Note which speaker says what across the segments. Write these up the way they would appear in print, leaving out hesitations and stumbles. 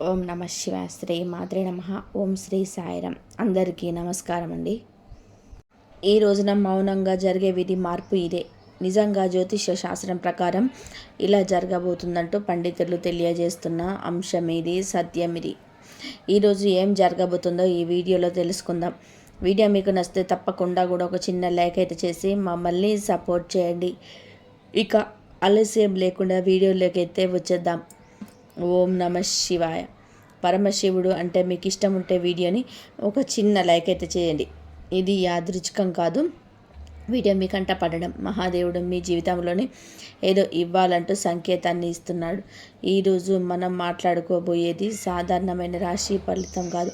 Speaker 1: ఓం నమ శివాయ. శ్రీ మాత్రే నమ. ఓం శ్రీ సాయిరం. అందరికీ నమస్కారం అండి. ఈ రోజున మౌనంగా జరిగే విధి మార్పు ఇదే. నిజంగా జ్యోతిష్య శాస్త్రం ప్రకారం ఇలా జరగబోతుందంటూ పండితులు తెలియజేస్తున్న అంశం ఇది, సత్యం ఇది. ఈరోజు ఏం జరగబోతుందో ఈ వీడియోలో తెలుసుకుందాం. వీడియో మీకు నచ్చితే తప్పకుండా కూడా ఒక చిన్న లైక్ అయితే చేసి మమ్మల్ని సపోర్ట్ చేయండి. ఇక ఆలస్యం లేకుండా వీడియోలోకి అయితే వచ్చేద్దాం. ఓం నమ శివాయ. పరమశివుడు అంటే మీకు ఇష్టం ఉంటే వీడియోని ఒక చిన్న లైక్ అయితే చేయండి. ఇది యాదృచ్ఛికం కాదు. వీడియో మీ కంట పడడం మహాదేవుడు మీ జీవితంలోనే ఏదో ఇవ్వాలంటూ సంకేతాన్ని ఇస్తున్నాడు. ఈరోజు మనం మాట్లాడుకోబోయేది సాధారణమైన రాశి ఫలితం కాదు.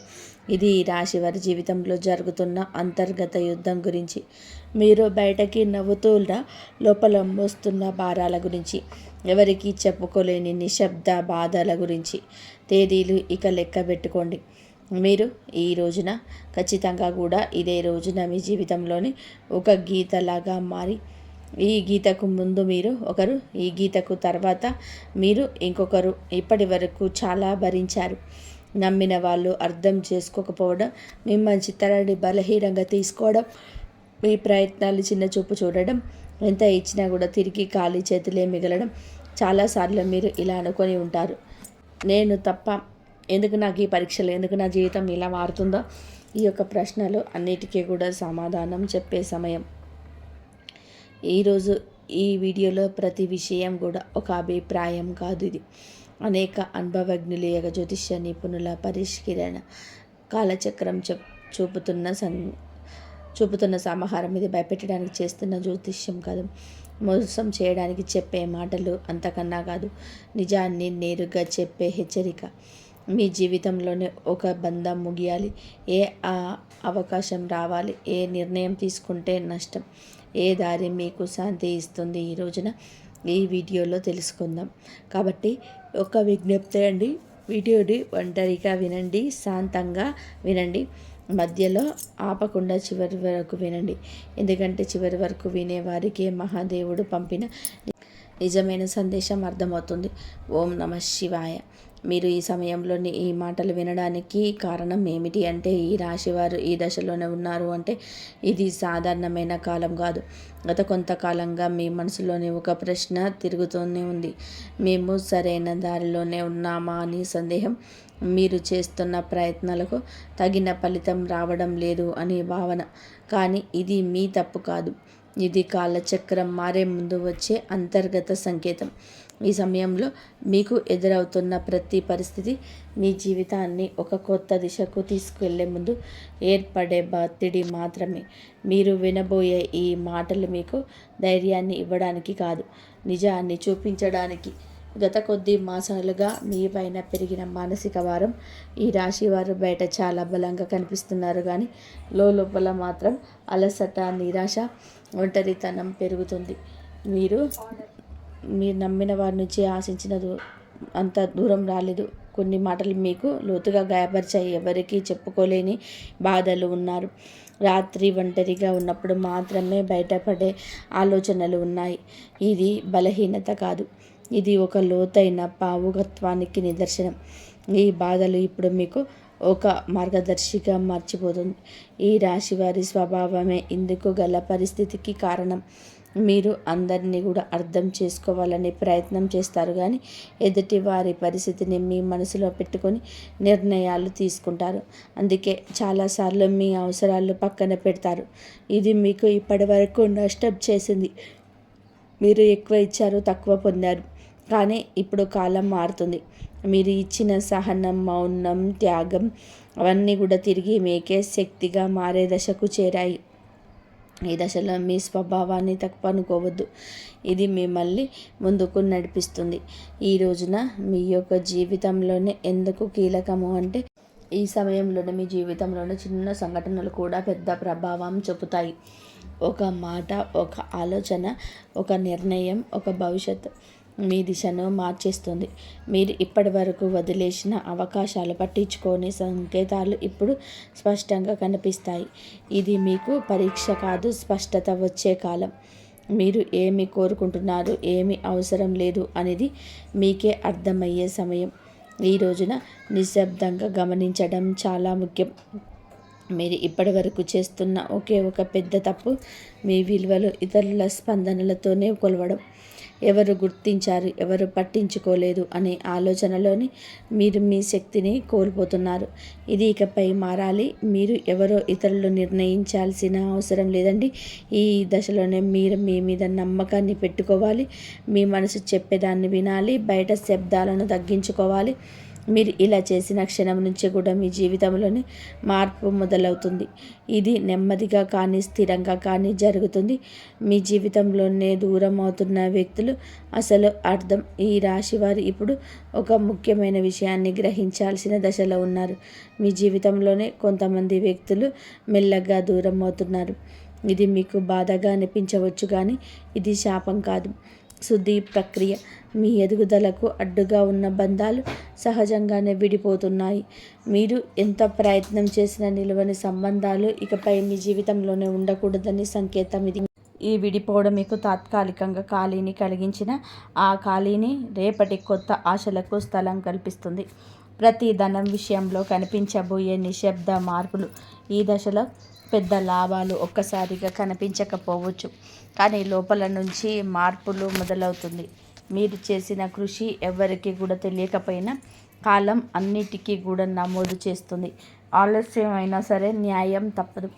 Speaker 1: ఇది ఈ రాశి వారి జీవితంలో జరుగుతున్న అంతర్గత యుద్ధం గురించి, మీరు బయటకి నవ్వుతూ లోపల మోస్తున్న భారాల గురించి, ఎవరికి చెప్పుకోలేని నిశ్శబ్ద బాధల గురించి. తేదీలు ఇక లెక్క పెట్టుకోండి. మీరు ఈ రోజున ఖచ్చితంగా కూడా ఇదే రోజున మీ జీవితంలోని ఒక గీతలాగా మారి, ఈ గీతకు ముందు మీరు ఒకరు, ఈ గీతకు తర్వాత మీరు ఇంకొకరు. ఇప్పటి వరకు చాలా భరించారు. నమ్మిన వాళ్ళు అర్థం చేసుకోకపోవడం, మిమ్మల్ని చిత్తరాన్ని బలహీనంగా తీసుకోవడం, మీ ప్రయత్నాలు చిన్న చూపు చూడడం, ఎంత ఇచ్చినా కూడా తిరిగి ఖాళీ చేతులే మిగలడం. చాలాసార్లు మీరు ఇలా అనుకొని ఉంటారు, నేను తప్ప, ఎందుకు నాకు ఈ పరీక్షలు, ఎందుకు నా జీవితం ఇలా మారుతుందో. ఈ యొక్క ప్రశ్నలు అన్నిటికీ కూడా సమాధానం చెప్పే సమయం. ఈరోజు ఈ వీడియోలో ప్రతి విషయం కూడా ఒక అభిప్రాయం కాదు. ఇది అనేక అనుభవజ్ఞుల జ్యోతిష్య నిపుణుల పరిష్కరణ కాలచక్రం చూపుతున్న సమాహారం. ఇది భయపెట్టడానికి చేస్తున్న జ్యోతిష్యం కాదు, మోసం చేయడానికి చెప్పే మాటలు అంతకన్నా కాదు. నిజాన్ని నేరుగా చెప్పే హెచ్చరిక. మీ జీవితంలోనే ఒక బంధం ముగియాలి, ఏ అవకాశం రావాలి, ఏ నిర్ణయం తీసుకుంటే నష్టం, ఏ దారి మీకు శాంతి ఇస్తుంది, ఈ రోజున ఈ వీడియోలో తెలుసుకుందాం. కాబట్టి ఒక విజ్ఞప్తి అండి, వీడియోని ఒంటరిగా వినండి, శాంతంగా వినండి, మధ్యలో ఆపకుండా చివరి వరకు వినండి. ఎందుకంటే చివరి వరకు వినేవారికి మహాదేవుడు పంపిన నిజమైన సందేశం అర్థమవుతుంది. ఓం నమ శివాయ. మీరు ఈ సమయంలోని ఈ మాటలు వినడానికి కారణం ఏమిటి అంటే, ఈ రాశివారు ఈ దశలోనే ఉన్నారు అంటే ఇది సాధారణమైన కాలం కాదు. గత కొంతకాలంగా మీ మనసులోని ఒక ప్రశ్న తిరుగుతూనే ఉంది. మేము సరైన దారిలోనే ఉన్నామా అని సందేహం, మీరు చేస్తున్న ప్రయత్నాలకు తగిన ఫలితం రావడం లేదు అని భావన. కానీ ఇది మీ తప్పు కాదు, ఇది కాలచక్రం మారే ముందు వచ్చే అంతర్గత సంకేతం. ఈ సమయంలో మీకు ఎదురవుతున్న ప్రతి పరిస్థితి మీ జీవితాన్ని ఒక కొత్త దిశకు తీసుకువెళ్లే ముందు ఏర్పడే ఒత్తిడి మాత్రమే. మీరు వినబోయే ఈ మాటలు మీకు ధైర్యాన్ని ఇవ్వడానికి కాదు, నిజాన్ని చూపించడానికి. గత కొద్ది మాసాలుగా మీ పైన పెరిగిన మానసిక భారం. ఈ రాశి వారు బయట చాలా బలంగా కనిపిస్తున్నారు, కానీ లోపల మాత్రం అలసట, నిరాశ, ఒంటరితనం పెరుగుతుంది. మీరు నమ్మిన వారి నుంచి ఆశించిన అంత దూరం రాలేదు. కొన్ని మాటలు మీకు లోతుగా గాయపరిచాయి. ఎవరికీ చెప్పుకోలేని బాధలు ఉన్నారు. రాత్రి ఒంటరిగా ఉన్నప్పుడు మాత్రమే బయటపడే ఆలోచనలు ఉన్నాయి. ఇది బలహీనత కాదు, ఇది ఒక లోతైన పావుగత్వానికి నిదర్శనం. ఈ బాధలు ఇప్పుడు మీకు ఒక మార్గదర్శిగా మర్చిపోతుంది. ఈ రాశి వారి స్వభావమే ఇందుకు గల పరిస్థితికి కారణం. మీరు అందరినీ కూడా అర్థం చేసుకోవాలని ప్రయత్నం చేస్తారు, కానీ ఎదుటి వారి పరిస్థితిని మీ మనసులో పెట్టుకొని నిర్ణయాలు తీసుకుంటారు. అందుకే చాలాసార్లు మీ అవసరాలు పక్కన పెడతారు. ఇది మీకు ఇప్పటి వరకు నష్టం చేసింది. మీరు ఎక్కువ ఇచ్చారు, తక్కువ పొందారు. కానీ ఇప్పుడు కాలం మారుతుంది. మీరు ఇచ్చిన సహనం, మౌనం, త్యాగం అవన్నీ కూడా తిరిగి మీకే శక్తిగా మారే దశకు చేరాయి. ఈ దశలో మీ స్వభావాన్ని తక్కువ అనుకోవద్దు, ఇది మిమ్మల్ని ముందుకు నడిపిస్తుంది. ఈ రోజున మీ యొక్క జీవితంలోనే ఎందుకు కీలకము అంటే, ఈ సమయంలోనే మీ జీవితంలోని చిన్న సంఘటనలు కూడా పెద్ద ప్రభావం చూపుతాయి. ఒక మాట, ఒక ఆలోచన, ఒక నిర్ణయం, ఒక భవిష్యత్తు మీ దిశను మార్చేస్తుంది. మీరు ఇప్పటి వరకు వదిలేసిన అవకాశాలు, పట్టించుకోని సంకేతాలు ఇప్పుడు స్పష్టంగా కనిపిస్తాయి. ఇది మీకు పరీక్ష కాదు, స్పష్టత వచ్చే కాలం. మీరు ఏమి కోరుకుంటున్నారు, ఏమి అవసరం లేదు అనేది మీకే అర్థమయ్యే సమయం. ఈ రోజున నిశ్శబ్దంగా గమనించడం చాలా ముఖ్యం. మీరు ఇప్పటివరకు చేస్తున్న ఒకే ఒక పెద్ద తప్పు మీ విలువలు ఇతరుల స్పందనలతోనే కొలవడం. ఎవరు గుర్తించారు, ఎవరు పట్టించుకోలేదు అనే ఆలోచనలోని మీరు మీ శక్తిని కోల్పోతున్నారు. ఇది ఇకపై మారాలి. మీరు ఎవరో ఇతరులు నిర్ణయించాల్సిన అవసరం లేదండి. ఈ దశలోనే మీరు మీ మీద నమ్మకాన్ని పెట్టుకోవాలి. మీ మనసు చెప్పేదాన్ని వినాలి. బయట శబ్దాలను తగ్గించుకోవాలి. మీరు ఇలా చేసిన క్షణం నుంచి కూడా మీ జీవితంలోని మార్పు మొదలవుతుంది. ఇది నెమ్మదిగా కానీ స్థిరంగా కానీ జరుగుతుంది. మీ జీవితంలోనే దూరం అవుతున్న వ్యక్తులు అసలు అర్థం. ఈ రాశి వారు ఇప్పుడు ఒక ముఖ్యమైన విషయాన్ని గ్రహించాల్సిన దశలో ఉన్నారు. మీ జీవితంలోనే కొంతమంది వ్యక్తులు మెల్లగా దూరం అవుతున్నారు. ఇది మీకు బాధగా అనిపించవచ్చు, కానీ ఇది శాపం కాదు, శుద్ధి ప్రక్రియ. మీ ఎదుగుదలకు అడ్డుగా ఉన్న బంధాలు సహజంగానే విడిపోతున్నాయి. మీరు ఎంత ప్రయత్నం చేసినా నిలవని సంబంధాలు ఇకపై మీ జీవితంలోనే ఉండకూడదని సంకేతం ఇది. ఈ విడిపోవడం మీకు తాత్కాలికంగా ఖాళీని కలిగించిన ఆ ఖాళీని రేపటి కొత్త ఆశలకు స్థలం కల్పిస్తుంది. ప్రతి ధనం విషయంలో కనిపించబోయే నిశ్శబ్ద మార్పులు ఈ దశలో పెద్ద లాభాలు ఒక్కసారిగా కనిపించకపోవచ్చు, కానీ లోపల నుంచి మార్పులు మొదలవుతుంది. మీరు చేసిన కృషి ఎవరికి కూడా తెలియకపోయినా కాలం అన్నిటికీ కూడా నమోదు చేస్తుంది. ఆలస్యం అయినా సరే న్యాయం తప్పదు.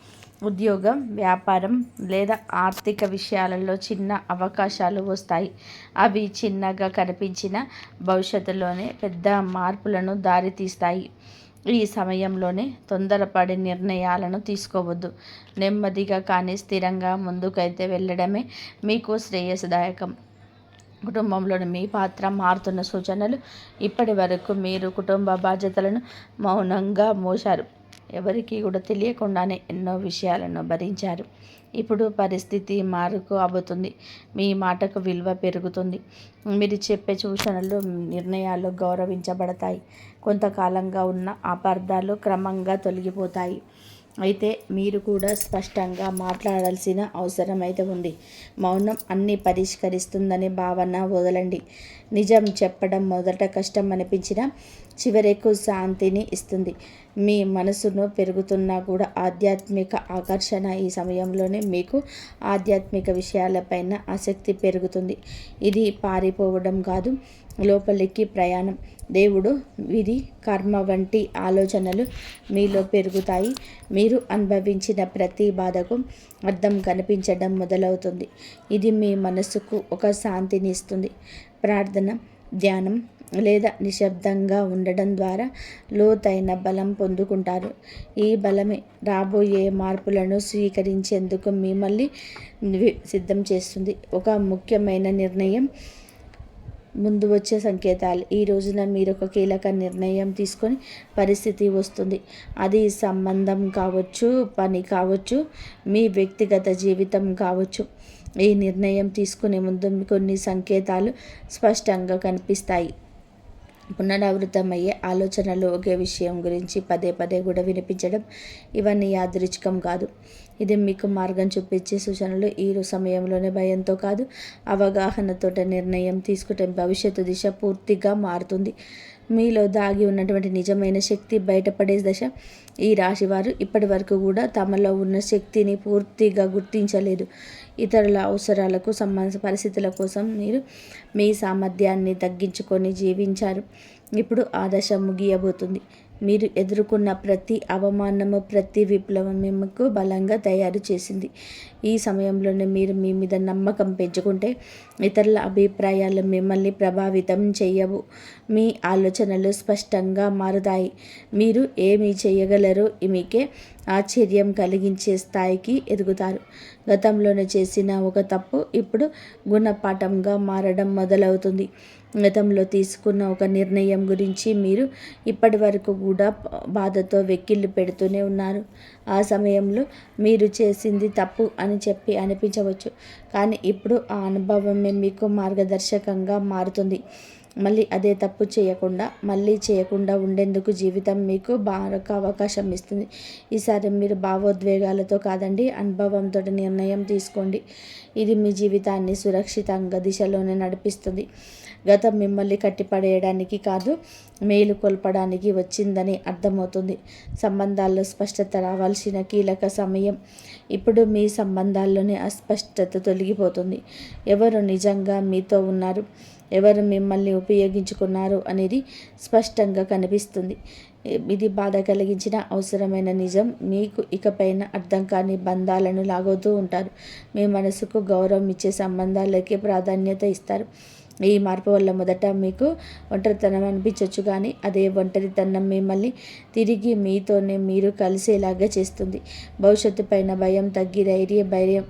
Speaker 1: ఉద్యోగం, వ్యాపారం లేదా ఆర్థిక విషయాలలో చిన్న అవకాశాలు వస్తాయి. అవి చిన్నగా కనిపించిన భవిష్యత్తులోనే పెద్ద మార్పులను దారితీస్తాయి. ఈ సమయంలోనే తొందరపడి నిర్ణయాలను తీసుకోవద్దు. నెమ్మదిగా కానీ స్థిరంగా ముందుకైతే వెళ్ళడమే మీకు శ్రేయస్దాయకం. కుటుంబంలోని మీ పాత్ర మారుతున్న సూచనలు. ఇప్పటి వరకు మీరు కుటుంబ బాధ్యతలను మౌనంగా మోశారు. ఎవరికీ కూడా తెలియకుండానే ఎన్నో విషయాలను భరించారు. ఇప్పుడు పరిస్థితి మారుకు అబ్బుతుంది. మీ మాటకు విలువ పెరుగుతుంది. మీరు చెప్పే సూచనలు, నిర్ణయాలు గౌరవించబడతాయి. కొంతకాలంగా ఉన్న అపార్థాలు క్రమంగా తొలగిపోతాయి. అయితే మీరు కూడా స్పష్టంగా మాట్లాడాల్సిన అవసరం అయితే ఉంది. మౌనం అన్నీ పరిష్కరిస్తుందనే భావన వదలండి. నిజం చెప్పడం మొదట కష్టం అనిపించినా చివరకు శాంతిని ఇస్తుంది. మీ మనసును పెరుగుతున్నా కూడా ఆధ్యాత్మిక ఆకర్షణ. ఈ సమయంలోనే మీకు ఆధ్యాత్మిక విషయాలపైన ఆసక్తి పెరుగుతుంది. ఇది పారిపోవడం కాదు, లోపలికి ప్రయాణం. దేవుడు, విధి, కర్మ వంటి ఆలోచనలు మీలో పెరుగుతాయి. మీరు అనుభవించిన ప్రతి బాధకు అర్థం కనిపించడం మొదలవుతుంది. ఇది మీ మనసుకు ఒక శాంతిని ఇస్తుంది. ప్రార్థన, ధ్యానం లేదా నిశ్శబ్దంగా ఉండడం ద్వారా లోతైన బలం పొందుకుంటారు. ఈ బలమే రాబోయే మార్పులను స్వీకరించేందుకు మిమ్మల్ని సిద్ధం చేస్తుంది. ఒక ముఖ్యమైన నిర్ణయం ముందు వచ్చే సంకేతాలు. ఈ రోజున మీరు ఒక కీలక నిర్ణయం తీసుకొని పరిస్థితి వస్తుంది. అది సంబంధం కావచ్చు, పని కావచ్చు, మీ వ్యక్తిగత జీవితం కావచ్చు. ఈ నిర్ణయం తీసుకునే ముందు కొన్ని సంకేతాలు స్పష్టంగా కనిపిస్తాయి. పునరావృతమయ్యే ఆలోచనలు, ఒకే విషయం గురించి పదే పదే కూడా వినిపించడం, ఇవన్నీ యాదృచ్ఛికం కాదు. ఇది మీకు మార్గం చూపించే సూచనలు. ఈ సమయంలోనే భయంతో కాదు, అవగాహనతో నిర్ణయం తీసుకుంటే భవిష్యత్తు దిశ పూర్తిగా మారుతుంది. మీలో దాగి ఉన్నటువంటి నిజమైన శక్తి బయటపడే దశ. ఈ రాశివారు ఇప్పటి వరకు కూడా తమలో ఉన్న శక్తిని పూర్తిగా గుర్తించలేదు. ఇతరుల అవసరాలకు పరిస్థితుల కోసం మీరు మీ సామర్థ్యాన్ని తగ్గించుకొని జీవించారు. ఇప్పుడు ఆ దశ ముగియబోతుంది. మీరు ఎదుర్కొన్న ప్రతి అవమానము, ప్రతి విప్లవం మీకు బలంగా తయారు చేసింది. ఈ సమయంలోనే మీరు మీ మీద నమ్మకం పెంచుకుంటే ఇతరుల అభిప్రాయాలు మిమ్మల్ని ప్రభావితం చేయవు. మీ ఆలోచనలు స్పష్టంగా మారుతాయి. మీరు ఏమి చేయగలరో మీకే ఆశ్చర్యం కలిగించే స్థాయికి ఎదుగుతారు. గతంలోనే చేసిన ఒక తప్పు ఇప్పుడు గుణపాఠంగా మారడం మొదలవుతుంది. గతంలో తీసుకున్న ఒక నిర్ణయం గురించి మీరు ఇప్పటి వరకు కూడా బాధతో వెక్కిళ్ళు పెడుతూనే ఉన్నారు. ఆ సమయంలో మీరు చేసింది తప్పు అని చెప్పి అనిపించవచ్చు, కానీ ఇప్పుడు ఆ అనుభవమే మీకు మార్గదర్శకంగా మారుతుంది. మళ్ళీ అదే తప్పు చేయకుండా ఉండేందుకు జీవితం మీకు మరొక అవకాశం ఇస్తుంది. ఈసారి మీరు భావోద్వేగాలతో కాదండి, అనుభవంతో నిర్ణయం తీసుకోండి. ఇది మీ జీవితాన్ని సురక్షితంగా దిశలోనే నడిపిస్తుంది. గతం మిమ్మల్ని కట్టిపడేయడానికి కాదు, మేలు కొల్పడానికి వచ్చిందని అర్థమవుతుంది. సంబంధాల్లో స్పష్టత రావాల్సిన కీలక సమయం. ఇప్పుడు మీ సంబంధాల్లోనే అస్పష్టత తొలగిపోతుంది. ఎవరు నిజంగా మీతో ఉన్నారు, ఎవరు మిమ్మల్ని ఉపయోగించుకున్నారు అనేది స్పష్టంగా కనిపిస్తుంది. ఇది బాధ కలిగించిన అవసరమైన నిజం. మీకు ఇకపైన అర్థం కాని బంధాలను లాగవుతూ ఉంటారు. మీ మనసుకు గౌరవం ఇచ్చే సంబంధాలకే ప్రాధాన్యత ఇస్తారు. ఈ మార్పు వల్ల మొదట మీకు ఒంటరితనం అనిపించవచ్చు, కానీ అదే ఒంటరితనం మిమ్మల్ని తిరిగి మీతోనే మీరు కలిసేలాగా చేస్తుంది. భవిష్యత్తు పైన భయం తగ్గి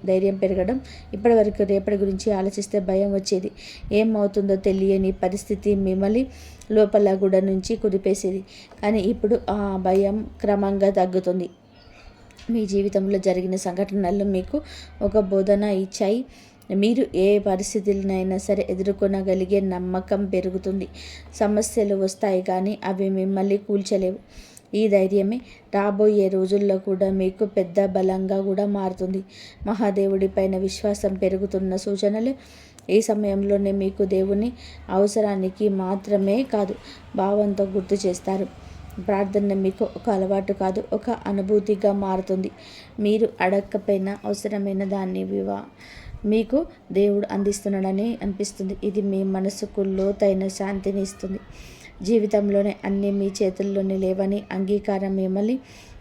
Speaker 1: ధైర్యం పెరగడం. ఇప్పటివరకు రేపటి గురించి ఆలోచిస్తే భయం వచ్చేది. ఏమవుతుందో తెలియని పరిస్థితి మిమ్మల్ని లోపల గుడ నుంచి కుదిపేసేది. కానీ ఇప్పుడు ఆ భయం క్రమంగా తగ్గుతుంది. మీ జీవితంలో జరిగిన సంఘటనలు మీకు ఒక బోధన ఇచ్చాయి. మీరు ఏ పరిస్థితులనైనా సరే ఎదుర్కొనగలిగే నమ్మకం పెరుగుతుంది. సమస్యలు వస్తాయి, కానీ అవి మిమ్మల్ని కూల్చలేవు. ఈ ధైర్యమే రాబోయే రోజుల్లో కూడా మీకు పెద్ద బలంగా కూడా మారుతుంది. మహాదేవుడి పైన విశ్వాసం పెరుగుతున్న సూచనలు. ఈ సమయంలోనే మీకు దేవుని అవసరానికి మాత్రమే కాదు, భావంతో గుర్తు చేస్తారు. ప్రార్థన మీకు ఒక అలవాటు కాదు, ఒక అనుభూతిగా మారుతుంది. మీరు అడగకపోయినా అవసరమైన దాన్ని మీకు దేవుడు అందిస్తున్నాడని అనిపిస్తుంది. ఇది మీ మనసుకు లోతైన శాంతిని ఇస్తుంది. జీవితంలోనే అన్నీ మీ చేతుల్లోనే లేవని అంగీకారం మిమ్మల్ని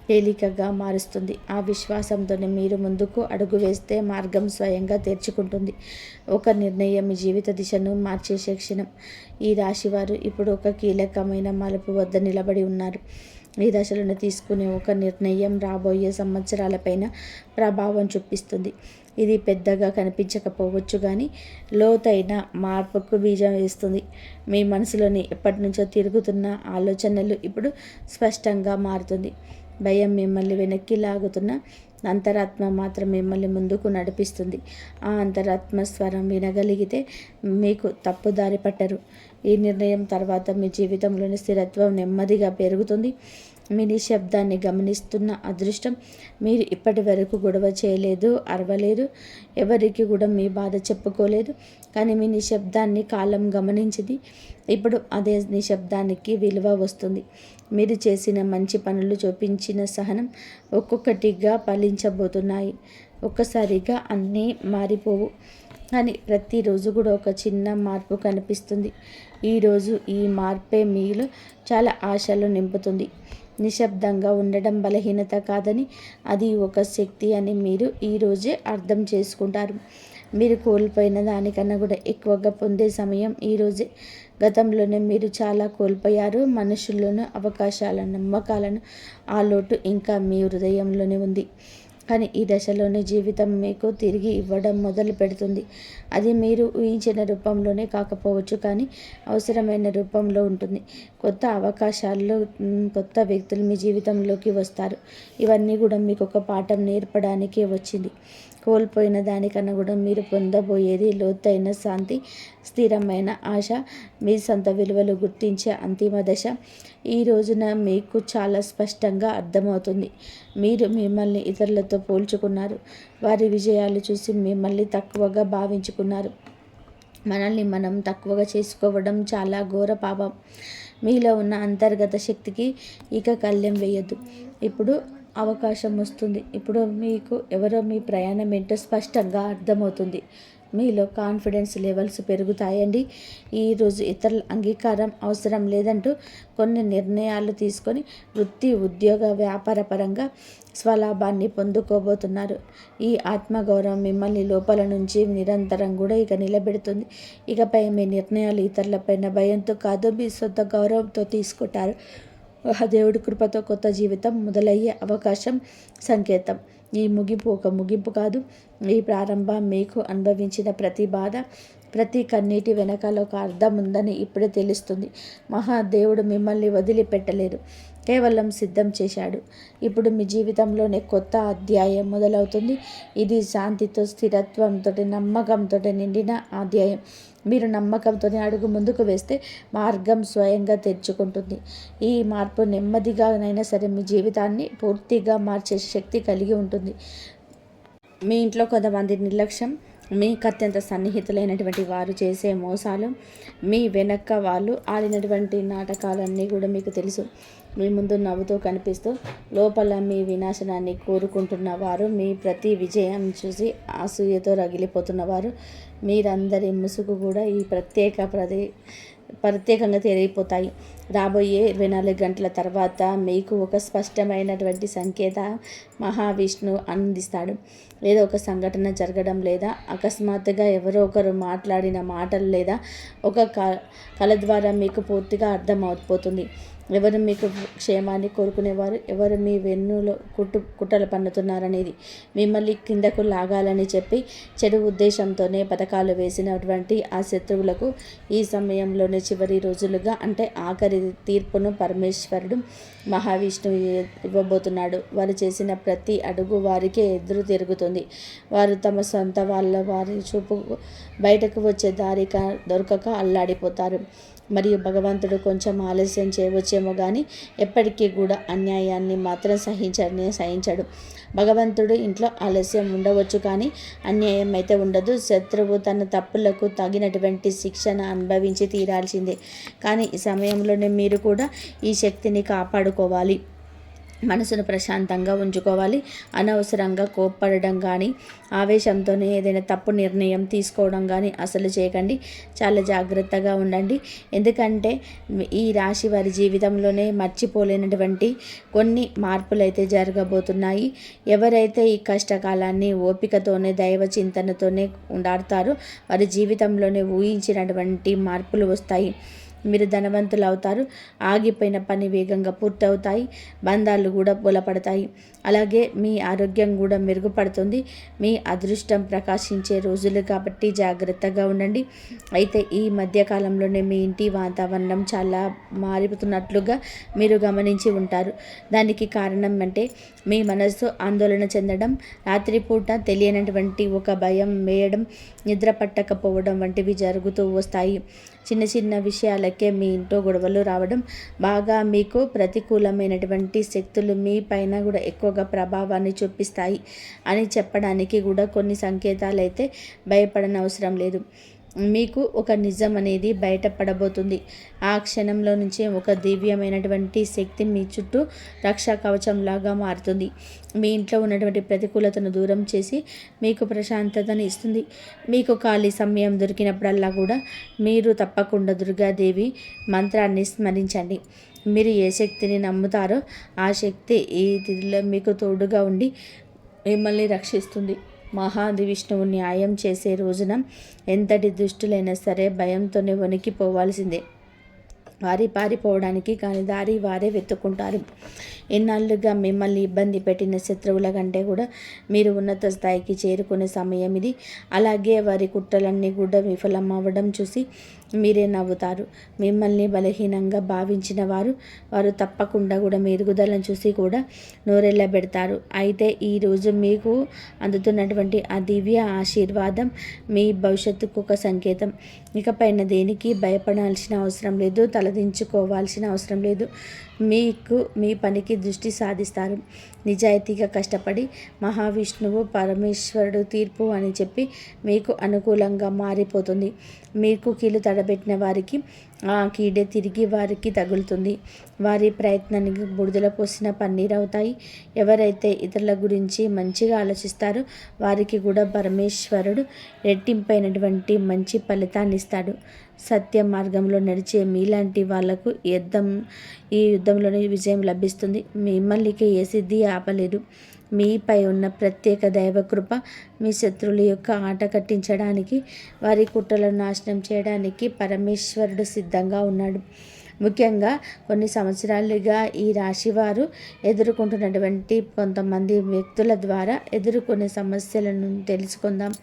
Speaker 1: తేలికగా మారుస్తుంది. ఆ విశ్వాసంతోనే మీరు ముందుకు అడుగు వేస్తే మార్గం స్వయంగా తెరుచుకుంటుంది. ఒక నిర్ణయం మీ జీవిత దిశను మార్చేసే క్షణం. ఈ రాశివారు ఇప్పుడు ఒక కీలకమైన మలుపు వద్ద నిలబడి ఉన్నారు. ఈ దశలను తీసుకునే ఒక నిర్ణయం రాబోయే సంవత్సరాలపైన ప్రభావం చూపిస్తుంది. ఇది పెద్దగా కనిపించకపోవచ్చు, కానీ లోతైన మార్పుకు బీజం వేస్తుంది. మీ మనసులోని ఎప్పటి నుంచో తిరుగుతున్న ఆలోచనలు ఇప్పుడు స్పష్టంగా మారుతుంది. భయం మిమ్మల్ని వెనక్కి లాగుతున్న అంతరాత్మ మాత్రం మిమ్మల్ని ముందుకు నడిపిస్తుంది. ఆ అంతరాత్మ స్వరం వినగలిగితే మీకు తప్పుదారి పట్టరు. ఈ నిర్ణయం తర్వాత మీ జీవితంలోని స్థిరత్వం నెమ్మదిగా పెరుగుతుంది. మీ నిశ్శబ్దాన్ని గమనిస్తున్న అదృష్టం. మీరు ఇప్పటి వరకు గొడవ చేయలేదు, అరవలేదు, ఎవరికి కూడా మీ బాధ చెప్పుకోలేదు, కానీ మీ నిశ్శబ్దాన్ని కాలం గమనించింది. ఇప్పుడు అదే నిశ్శబ్దానికి విలువ వస్తుంది. మీరు చేసిన మంచి పనులు, చూపించిన సహనం ఒక్కొక్కటిగా ఫలించబోతున్నాయి. ఒక్కసారిగా అన్నీ మారిపోవు, కానీ ప్రతిరోజు కూడా ఒక చిన్న మార్పు కనిపిస్తుంది. ఈరోజు ఈ మార్పే మీలో చాలా ఆశలు నింపుతుంది. నిశ్శబ్దంగా ఉండడం బలహీనత కాదని, అది ఒక శక్తి అని మీరు ఈరోజే అర్థం చేసుకుంటారు. మీరు కోల్పోయిన దానికన్నా కూడా ఎక్కువగా పొందే సమయం ఈరోజే. గతంలోనే మీరు చాలా కోల్పోయారు, మనుషుల్లోనూ, అవకాశాలను, నమ్మకాలను. ఆ లోటు ఇంకా మీ హృదయంలోనే ఉంది. కానీ ఈ దశలోనే జీవితం మీకు తిరిగి ఇవ్వడం మొదలు పెడుతుంది. అది మీరు ఊహించిన రూపంలోనే కాకపోవచ్చు, కానీ అవసరమైన రూపంలో ఉంటుంది. కొత్త అవకాశాల్లో కొత్త వ్యక్తులు మీ జీవితంలోకి వస్తారు. ఇవన్నీ కూడా మీకు ఒక పాఠం నేర్పడానికే వచ్చింది. కోల్పోయిన దానికన్నా కూడా మీరు పొందబోయేది లోతైన శాంతి, స్థిరమైన ఆశ, మీ సొంత విలువలు గుర్తించే అంతిమ దశ. ఈ రోజున మీకు చాలా స్పష్టంగా అర్థమవుతుంది. మీరు మిమ్మల్ని ఇతరులతో పోల్చుకున్నారు, వారి విజయాలు చూసి మిమ్మల్ని తక్కువగా భావించుకున్నారు. మనల్ని మనం తక్కువగా చేసుకోవడం చాలా ఘోర పాపం. మీలో ఉన్న అంతర్గత శక్తికి ఇక కళ్ళెం వేయద్దు. ఇప్పుడు అవకాశం వస్తుంది. ఇప్పుడు మీకు ఎవరో మీ ప్రయాణం ఏంటో స్పష్టంగా అర్థమవుతుంది. మీలో కాన్ఫిడెన్స్ లెవెల్స్ పెరుగుతాయండి. ఈరోజు ఇతరుల అంగీకారం అవసరం లేదంటూ కొన్ని నిర్ణయాలు తీసుకొని వృత్తి, ఉద్యోగ, వ్యాపార పరంగా స్వలాభాన్ని పొందుకోబోతున్నారు. ఈ ఆత్మగౌరవం మిమ్మల్ని లోపల నుంచి నిరంతరం కూడా ఇక నిలబెడుతుంది. ఇకపై మీ నిర్ణయాలు ఇతరులపైన భయంతో కాదు, మీ సొంత గౌరవంతో తీసుకుంటారు. దేవుడి కృపతో కొత్త జీవితం మొదలయ్యే అవకాశం సంకేతం. ఈ ముగింపు ఒక ముగింపు కాదు, ఈ ప్రారంభం. మీకు అనుభవించిన ప్రతి బాధ, ప్రతి కన్నీటి వెనకాల ఒక అర్థం ఉందని ఇప్పుడే తెలుస్తుంది. మహాదేవుడు మిమ్మల్ని వదిలిపెట్టలేదు, కేవలం సిద్ధం చేశాడు. ఇప్పుడు మీ జీవితంలోనే కొత్త అధ్యాయం మొదలవుతుంది. ఇది శాంతితో, స్థిరత్వంతో, నమ్మకంతో నిండిన అధ్యాయం. మీరు నమ్మకంతో అడుగు ముందుకు వేస్తే మార్గం స్వయంగా తెరుచుకుంటుంది. ఈ మార్పు నెమ్మదిగానైనా సరే మీ జీవితాన్ని పూర్తిగా మార్చే శక్తి కలిగి ఉంటుంది. మీ ఇంట్లో కొంతమంది నిర్లక్ష్యం, మీకు అత్యంత సన్నిహితులైనటువంటి వారు చేసే మోసాలు, మీ వెనక వాళ్ళు ఆడినటువంటి నాటకాలన్నీ కూడా మీకు తెలుసు. మీ ముందు నవ్వుతూ కనిపిస్తూ లోపల మీ వినాశనాన్ని కోరుకుంటున్న వారు, మీ ప్రతి విజయం చూసి అసూయతో రగిలిపోతున్నవారు, మీరందరి ముసుగు కూడా ఈ ప్రత్యేకంగా తెలియపోతాయి. రాబోయే 24 గంటల తర్వాత మీకు ఒక స్పష్టమైనటువంటి సంకేత మహావిష్ణువు అందిస్తాడు. ఏదో ఒక సంఘటన జరగడం, లేదా అకస్మాత్తుగా ఎవరో ఒకరు మాట్లాడిన మాటలు, లేదా ఒక కళ ద్వారా మీకు పూర్తిగా అర్థం అయిపోతుంది ఎవరు మీకు క్షేమాన్ని కోరుకునేవారు, ఎవరు మీ వెన్నులో కుట్రలు పన్నుతున్నారనేది. మిమ్మల్ని కిందకు లాగాలని చెప్పి చెడు ఉద్దేశంతోనే పథకాలు వేసినటువంటి ఆ శత్రువులకు ఈ సమయంలోనే చివరి రోజులుగా, అంటే ఆఖరి తీర్పును పరమేశ్వరుడు మహావిష్ణువు ఇవ్వబోతున్నాడు. వారు చేసిన ప్రతి అడుగు వారికే ఎదురు తిరుగుతుంది. వారు తమ సొంత వారి చూపు బయటకు వచ్చే దారి దొరకక అల్లాడిపోతారు. మరియు భగవంతుడు కొంచెం ఆలస్యం చేయవచ్చేమో కానీ ఎప్పటికీ కూడా అన్యాయాన్ని మాత్రం సహించడు. భగవంతుడు ఇంట్లో ఆలస్యం ఉండవచ్చు కానీ అన్యాయం అయితే ఉండదు. శత్రువు తన తప్పులకు తగినటువంటి శిక్షణ అనుభవించి తీరాల్సిందే. కానీ ఈ సమయంలోనే మీరు కూడా ఈ శక్తిని కాపాడుకోవాలి. మనసును ప్రశాంతంగా ఉంచుకోవాలి. అనవసరంగా కోప్పడడం కానీ, ఆవేశంతోనే ఏదైనా తప్పు నిర్ణయం తీసుకోవడం కానీ అసలు చేయకండి. చాలా జాగ్రత్తగా ఉండండి. ఎందుకంటే ఈ రాశి వారి జీవితంలోనే మర్చిపోలేనటువంటి కొన్ని మార్పులు అయితే జరగబోతున్నాయి. ఎవరైతే ఈ కష్టకాలాన్ని ఓపికతోనే, దైవ చింతనతోనే ఉండాడతారో వారి జీవితంలోనే ఊహించినటువంటి మార్పులు వస్తాయి. మీరు ధనవంతులు అవుతారు. ఆగిపోయిన పని వేగంగా పూర్తవుతాయి. బంధాలు కూడా బలపడతాయి. అలాగే మీ ఆరోగ్యం కూడా మెరుగుపడుతుంది. మీ అదృష్టం ప్రకాశించే రోజులు కాబట్టి జాగ్రత్తగా ఉండండి. అయితే ఈ మధ్యకాలంలోనే మీ ఇంటి వాతావరణం చాలా మారిపోతున్నట్లుగా మీరు గమనించి ఉంటారు. దానికి కారణం అంటే మీ మనసు ఆందోళన చెందడం, రాత్రిపూట తెలియనటువంటి ఒక భయం వేయడం, నిద్ర పట్టకపోవడం వంటివి జరుగుతూ వస్తాయి. చిన్న చిన్న విషయాలకే మీ ఇంట్లో గొడవలు రావడం, బాగా మీకు ప్రతికూలమైనటువంటి శక్తులు మీ పైన కూడా ఎక్కువగా ప్రభావాన్ని చూపిస్తాయి అని చెప్పడానికి కూడా కొన్ని సంకేతాలు అయితే భయపడనవసరం లేదు. మీకు ఒక నిజం అనేది బయటపడబోతుంది. ఆ క్షణంలో నుంచే ఒక దివ్యమైనటువంటి శక్తి మీ చుట్టూ రక్షా కవచంలాగా మారుతుంది. మీ ఇంట్లో ఉన్నటువంటి ప్రతికూలతను దూరం చేసి మీకు ప్రశాంతతను ఇస్తుంది. మీకు ఖాళీ సమయం దొరికినప్పుడల్లా కూడా మీరు తప్పకుండా దుర్గాదేవి మంత్రాన్ని స్మరించండి. మీరు ఏ శక్తిని నమ్ముతారో ఆ శక్తి ఈ తిథిలో మీకు తోడుగా ఉండి మిమ్మల్ని రక్షిస్తుంది. మహాది విష్ణువు న్యాయం చేసే రోజున ఎంతటి దుష్టులైనా సరే భయంతోనే వణికిపోవాల్సిందే. వారి పారిపోవడానికి కానీ దారి వారే వెతుక్కుంటారు. ఎన్నాళ్ళుగా మిమ్మల్ని ఇబ్బంది పెట్టిన శత్రువుల కంటే కూడా మీరు ఉన్నత స్థాయికి చేరుకునే సమయం ఇది. అలాగే వారి కుట్రలన్నీ కూడా విఫలం అవ్వడం చూసి మీరే నవ్వుతారు. మిమ్మల్ని బలహీనంగా భావించిన వారు తప్పకుండా కూడా మీ ఎదుగుదలను చూసి కూడా నోరెళ్ళబెడతారు. అయితే ఈరోజు మీకు అందుతున్నటువంటి ఆ దివ్య ఆశీర్వాదం మీ భవిష్యత్తుకు ఒక సంకేతం. ఇకపైన దేనికి భయపడాల్సిన అవసరం లేదు, తలదించుకోవాల్సిన అవసరం లేదు. మీకు మీ పనికి దృష్టి సాధిస్తారు. నిజాయితీగా కష్టపడి మహావిష్ణువు పరమేశ్వరుడు తీర్పు అని చెప్పి మీకు అనుకూలంగా మారిపోతుంది. మీకు కీలు తడబెట్టిన వారికి ఆ కీడే తిరిగి వారికి తగులుతుంది. వారి ప్రయత్నానికి బుడిదల పోసిన పన్నీరు అవుతాయి. ఎవరైతే ఇతరుల గురించి మంచిగా ఆలోచిస్తారో వారికి కూడా పరమేశ్వరుడు రెట్టింపైనటువంటి మంచి ఫలితాన్ని ఇస్తాడు. సత్య మార్గంలో నడిచే మీలాంటి వాళ్లకు ఈ యుద్ధంలోనే విజయం లభిస్తుంది. మిమ్మల్ని ఏ సిద్ధి ఆపలేదు. మీపై ఉన్న ప్రత్యేక దైవకృప మీ శత్రువుల యొక్క ఆట కట్టించడానికి, వారి కుట్రలను నాశనం చేయడానికి పరమేశ్వరుడు సిద్ధంగా ఉన్నాడు. ముఖ్యంగా కొన్ని సంవత్సరాలుగా ఈ రాశివారు ఎదుర్కొంటున్నటువంటి కొంతమంది వ్యక్తుల ద్వారా ఎదుర్కొనే సమస్యలను తెలుసుకుందాం.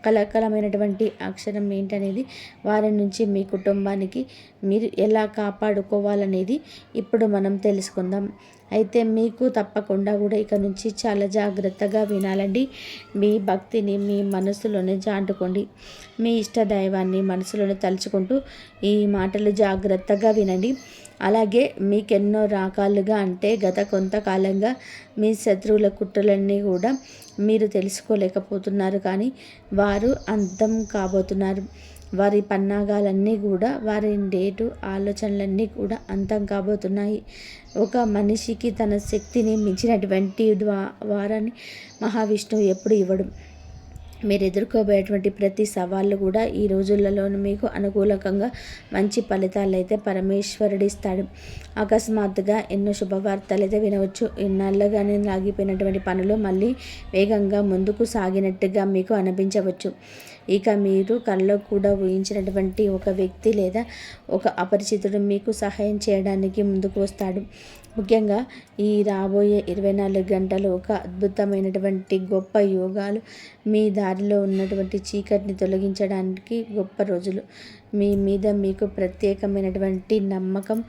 Speaker 1: కలకలమైనటువంటి అక్షరం ఏంటనేది వారి నుంచి మీ కుటుంబానికి, మీరు ఎలా కాపాడుకోవాలనేది ఇప్పుడు మనం తెలుసుకుందాం. అయితే మీకు తప్పకుండా కూడా ఇక నుంచి చాలా జాగ్రత్తగా వినాలండి. మీ భక్తిని మీ మనసులోనే చాటుకోండి. మీ ఇష్ట దైవాన్ని మనసులోనే తలుచుకుంటూ ఈ మాటలు జాగ్రత్తగా వినండి. అలాగే మీకెన్నో రకాలుగా అంటే గత కొంతకాలంగా మీ శత్రువుల కుట్రలన్నీ కూడా మీరు తెలుసుకోలేకపోతున్నారు, కానీ వారు అంతం కాబోతున్నారు. వారి పన్నాగాలన్నీ కూడా, వారి ఆలోచనలన్నీ కూడా అంతం కాబోతున్నాయి. ఒక మనిషికి తన శక్తిని మించినటువంటి వారాన్ని మహావిష్ణువు ఎప్పుడు ఇవ్వడు. మీరు ఎదుర్కోబోయేటువంటి ప్రతి సవాళ్ళు కూడా ఈ రోజులలోనూ మీకు అనుకూలంగా మంచి ఫలితాలు అయితే పరమేశ్వరుడు ఇస్తాడు. అకస్మాత్తుగా ఎన్నో శుభవార్తలు అయితే వినవచ్చు. ఇన్నాళ్ళుగానే ఆగిపోయినటువంటి పనులు మళ్ళీ వేగంగా ముందుకు సాగినట్టుగా మీకు అనిపించవచ్చు. ఇక మీరు కల్లో కూడా ఊహించినటువంటి ఒక వ్యక్తి లేదా ఒక అపరిచితుడు మీకు సహాయం చేయడానికి ముందుకు వస్తాడు. ముఖ్యంగా ఈ రాబోయే 24 గంటలు ఒక అద్భుతమైనటువంటి గొప్ప యోగాలు, మీ దారిలో ఉన్నటువంటి చీకటిని తొలగించడానికి గొప్ప రోజులు. మీ మీద మీకు ప్రత్యేకమైనటువంటి నమ్మకం,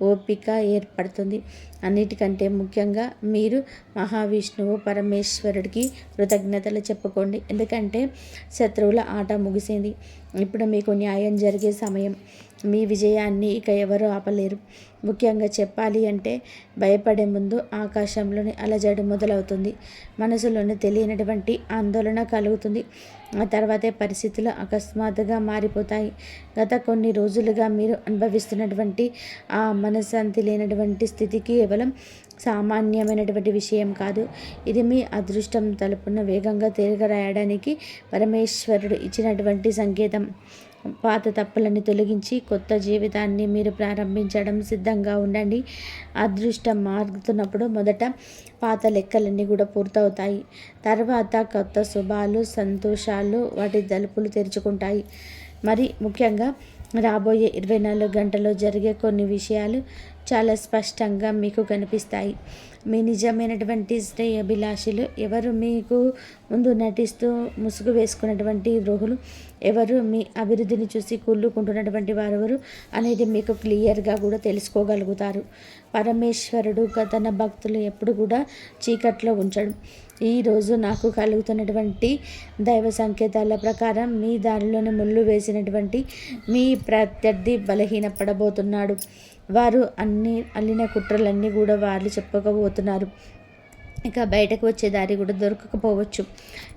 Speaker 1: ఓపిక ఏర్పడుతుంది. అన్నిటికంటే ముఖ్యంగా మీరు మహావిష్ణువు పరమేశ్వరుడికి కృతజ్ఞతలు చెప్పుకోండి. ఎందుకంటే శత్రువుల ఆట ముగిసింది. ఇప్పుడు మీకు న్యాయం జరిగే సమయం. మీ విజయాన్ని ఇక ఎవరు ఆపలేరు. ముఖ్యంగా చెప్పాలి అంటే భయపడే ముందు ఆకాశంలోని అలజడి మొదలవుతుంది. మనసులోని తెలియనటువంటి ఆందోళన కలుగుతుంది. ఆ తర్వాతే పరిస్థితులు అకస్మాత్తుగా మారిపోతాయి. గత కొన్ని రోజులుగా మీరు అనుభవిస్తున్నటువంటి ఆ మనశ్శాంతి లేనటువంటి స్థితి కేవలం సామాన్యమైనటువంటి విషయం కాదు. ఇది మీ అదృష్టం తలుపున వేగంగా తిరగరాయడానికి పరమేశ్వరుడు ఇచ్చినటువంటి సంకేతం. పాత తప్పులని తొలగించి కొత్త జీవితాన్ని మీరు ప్రారంభించడం సిద్ధంగా ఉండండి. అదృష్టం మారుతున్నప్పుడు మొదట పాత లెక్కలన్నీ కూడా పూర్తవుతాయి. తర్వాత కొత్త శుభాలు, సంతోషాలు వాటి తలుపులు తెరుచుకుంటాయి. మరి ముఖ్యంగా రాబోయే 24 గంటల్లో జరిగే కొన్ని విషయాలు చాలా స్పష్టంగా మీకు కనిపిస్తాయి. మీ నిజమైనటువంటి శ్రేయోభిలాషులు ఎవరు, మీకు ముందు నటిస్తూ ముసుగు వేసుకున్నటువంటి ద్రోహులు ఎవరు, మీ అభివృద్ధిని చూసి కుళ్ళుకుంటున్నటువంటి వారెవరు అనేది మీకు క్లియర్గా కూడా తెలుసుకోగలుగుతారు. పరమేశ్వరుడు తన భక్తులు ఎప్పుడు కూడా చీకట్లో ఉంచడు. ఈరోజు నాకు కలుగుతున్నటువంటి దైవ సంకేతాల ప్రకారం మీ దారిలోని ముళ్ళు వేసినటువంటి మీ ప్రత్యర్థి బలహీనపడబోతున్నాడు. వారు అల్లిన కుట్రలన్నీ కూడా వాళ్ళు చెప్పకపోతున్నారు. ఇక బయటకు వచ్చే దారి కూడా దొరకకపోవచ్చు.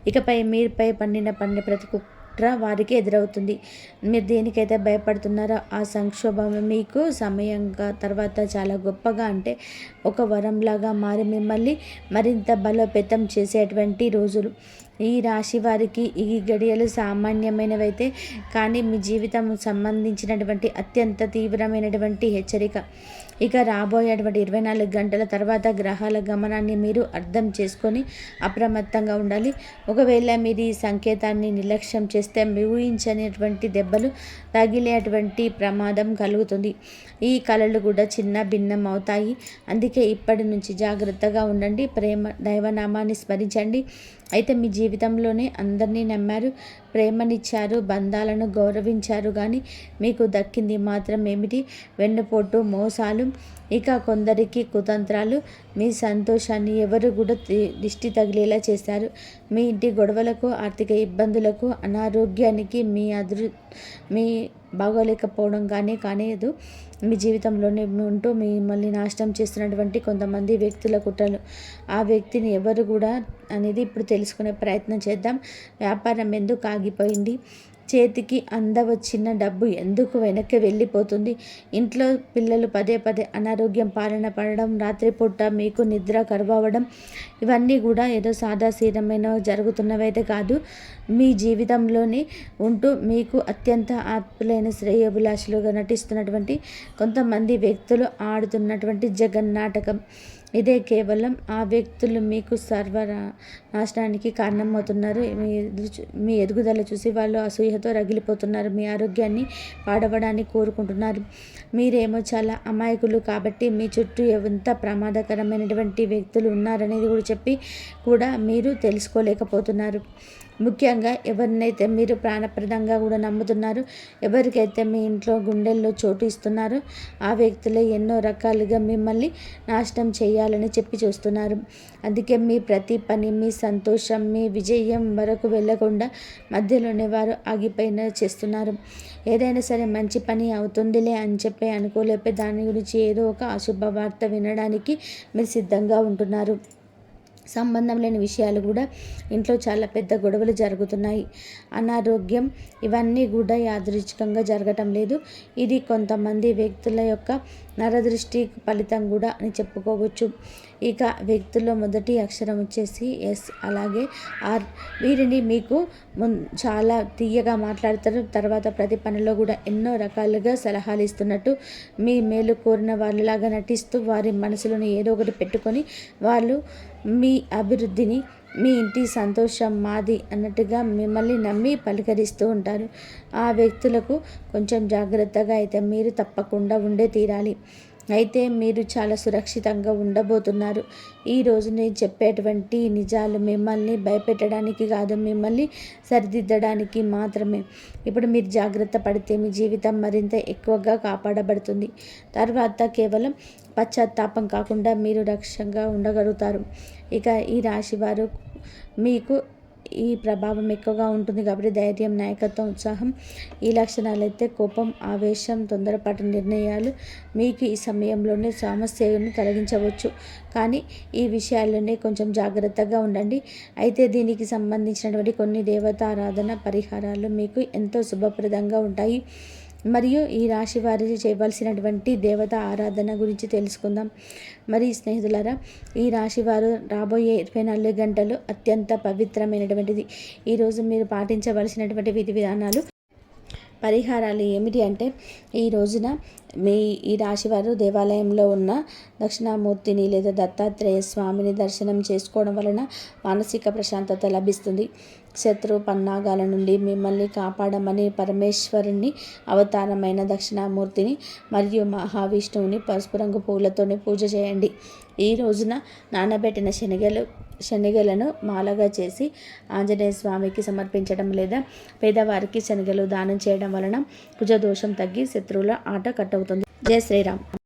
Speaker 1: ఇకపై మీపై పన్నిన ప్రతి కుట్ర వారికి ఎదురవుతుంది. మీరు దేనికైతే భయపడుతున్నారో ఆ సంక్షోభం మీకు సమయంగా తర్వాత చాలా గొప్పగా, అంటే ఒక వరంలాగా మారి మిమ్మల్ని మరింత బలోపేతం చేసేటువంటి రోజులు. ఈ రాశి వారికి ఈ గడియలు సామాన్యమైనవైతే కానీ మీ జీవితం సంబంధించినటువంటి అత్యంత తీవ్రమైనటువంటి హెచ్చరిక. ఇక రాబోయేటువంటి 24 గంటల తర్వాత గ్రహాల గమనాన్ని మీరు అర్థం చేసుకొని అప్రమత్తంగా ఉండాలి. ఒకవేళ మీరు ఈ సంకేతాన్ని నిర్లక్ష్యం చేస్తే ఊహించనిటువంటి దెబ్బలు తగిలేటువంటి ప్రమాదం కలుగుతుంది. ఈ కళలు కూడా చిన్న భిన్నం అవుతాయి. అందుకే ఇప్పటి నుంచి జాగ్రత్తగా ఉండండి. దైవనామాన్ని స్మరించండి. అయితే మీ జీవితంలోనే అందరినీ నమ్మారు, ప్రేమనిచ్చారు, బంధాలను గౌరవించారు, కానీ మీకు దక్కింది మాత్రం ఏమిటి? వెన్నుపోటు, మోసాలు, ఇక కొందరికి కుతంత్రాలు. మీ సంతోషాన్ని ఎవరు కూడా దిష్టి తగిలేలా చేశారు. మీ ఇంటి గొడవలకు, ఆర్థిక ఇబ్బందులకు, అనారోగ్యానికి మీ బాగోలేకపోవడం కానేదు. మీ జీవితంలోనే ఉంటూ మిమ్మల్ని నాశనం చేస్తున్నటువంటి కొంతమంది వ్యక్తుల కుట్రలు. ఆ వ్యక్తిని ఎవరు కూడా అనేది ఇప్పుడు తెలుసుకునే ప్రయత్నం చేద్దాం. వ్యాపారం ఎందుకు ఆగిపోయింది? చేతికి అందవచ్చిన డబ్బు ఎందుకు వెనక్కి వెళ్ళిపోతుంది? ఇంట్లో పిల్లలు పదే అనారోగ్యం పాలన పడడం, రాత్రిపూట మీకు నిద్ర కరువవడం, ఇవన్నీ కూడా ఏదో సాదాసీదమైన జరుగుతున్నవైతే కాదు. మీ జీవితంలోని ఉంటూ మీకు అత్యంత ఆత్మలైన శ్రేయోభిలాషులుగా నటిస్తున్నటువంటి కొంతమంది వ్యక్తులు ఆడుతున్నటువంటి జగన్నాటకం. ఇదే కేవలం ఆ వ్యక్తులు మీకు నాశనానికి కారణమవుతున్నారు. మీ ఎదుగుదల చూసి వాళ్ళు అసూయతో రగిలిపోతున్నారు. మీ ఆరోగ్యాన్ని పాడవడానికి కోరుకుంటున్నారు. మీరేమో చాలా అమాయకులు కాబట్టి మీ చుట్టూ ఎంత ప్రమాదకరమైనటువంటి వ్యక్తులు ఉన్నారనేది కూడా చెప్పి కూడా మీరు తెలుసుకోలేకపోతున్నారు. ముఖ్యంగా ఎవరినైతే మీరు ప్రాణప్రదంగా కూడా నమ్ముతున్నారు, ఎవరికైతే మీ ఇంట్లో గుండెల్లో చోటు ఇస్తున్నారో ఆ వ్యక్తులే ఎన్నో రకాలుగా మిమ్మల్ని నాశనం చేయాలని చెప్పి చూస్తున్నారు. అందుకే మీ ప్రతి పని, మీ సంతోషం, మీ విజయం వరకు వెళ్ళకుండా మధ్యలోనే వారు ఆగిపోయిన చేస్తున్నారు. ఏదైనా సరే మంచి పని అవుతుందిలే అని చెప్పి అనుకోలేపే దాని గురించి ఏదో ఒక అశుభ వార్త వినడానికి మీరు సిద్ధంగా ఉంటున్నారు. సంబంధం లేని విషయాలు కూడా ఇంట్లో చాలా పెద్ద గొడవలు జరుగుతున్నాయి. అనారోగ్యం ఇవన్నీ కూడా యాదృచ్ఛికంగా జరగటం లేదు. ఇది కొంతమంది వ్యక్తుల యొక్క నరదృష్టి ఫలితం కూడా అని చెప్పుకోవచ్చు. ఇక వ్యక్తుల్లో మొదటి అక్షరం వచ్చేసి ఎస్, అలాగే ఆర్. వీరిని మీకు చాలా తీయగా మాట్లాడతారు. తర్వాత ప్రతి పనిలో కూడా ఎన్నో రకాలుగా సలహాలు ఇస్తున్నట్టు, మీ మేలు కోరిన వాళ్ళలాగా నటిస్తూ వారి మనసులోని ఏదో ఒకటి పెట్టుకొని వాళ్ళు మీ అభివృద్ధిని, మీ ఇంటి సంతోషం మాది అన్నట్టుగా మిమ్మల్ని నమ్మి పలకరిస్తూ ఉంటారు. ఆ వ్యక్తులకు కొంచెం జాగ్రత్తగా అయితే మీరు తప్పకుండా ఉండే తీరాలి. అయితే మీరు చాలా సురక్షితంగా ఉండబోతున్నారు. ఈరోజు నేను చెప్పేటువంటి నిజాలు మిమ్మల్ని భయపెట్టడానికి కాదు, మిమ్మల్ని సరిదిద్దడానికి మాత్రమే. ఇప్పుడు మీరు జాగ్రత్త పడితే మీ జీవితం మరింత ఎక్కువగా కాపాడబడుతుంది. తర్వాత కేవలం పశ్చాత్తాపం కాకుండా మీరు రక్షంగా ఉండగలుగుతారు. ఇక ఈ రాశి వారు మీకు ఈ ప్రభావం ఎక్కువగా ఉంటుంది కాబట్టి ధైర్యం, నాయకత్వం, ఉత్సాహం ఈ లక్షణాలు అయితే కోపం, ఆవేశం, తొందరపాటు నిర్ణయాలు మీకు ఈ సమయంలోనే సమస్యను తొలగించవచ్చు. కానీ ఈ విషయాల్లోనే కొంచెం జాగ్రత్తగా ఉండండి. అయితే దీనికి సంబంధించినటువంటి కొన్ని దేవతారాధన పరిహారాలు మీకు ఎంతో శుభప్రదంగా ఉంటాయి. మరియు ఈ రాశి వారి చేయవలసినటువంటి దేవత ఆరాధన గురించి తెలుసుకుందాం. మరి స్నేహితులారా, ఈ రాశి వారు రాబోయే 24 గంటలు అత్యంత పవిత్రమైనటువంటిది. ఈరోజు మీరు పాటించవలసినటువంటి విధి విధానాలు, పరిహారాలు ఏమిటి అంటే, ఈ రోజున ఈ రాశివారు దేవాలయంలో ఉన్న దక్షిణామూర్తిని లేదా దత్తాత్రేయ స్వామిని దర్శనం చేసుకోవడం వలన మానసిక ప్రశాంతత లభిస్తుంది. శత్రు పన్నాగాల నుండి మిమ్మల్ని కాపాడమని పరమేశ్వరుని అవతారమైన దక్షిణామూర్తిని మరియు మహావిష్ణువుని పసుపు రంగు పూలతోనే పూజ చేయండి. ఈ రోజున నానబెట్టిన శనగలను మాలగా చేసి ఆంజనేయ స్వామికి సమర్పించడం లేదా పేదవారికి శనగలు దానం చేయడం వలన కుజదోషం తగ్గి శత్రువుల ఆట కట్టవుతుంది. జై శ్రీరామ్.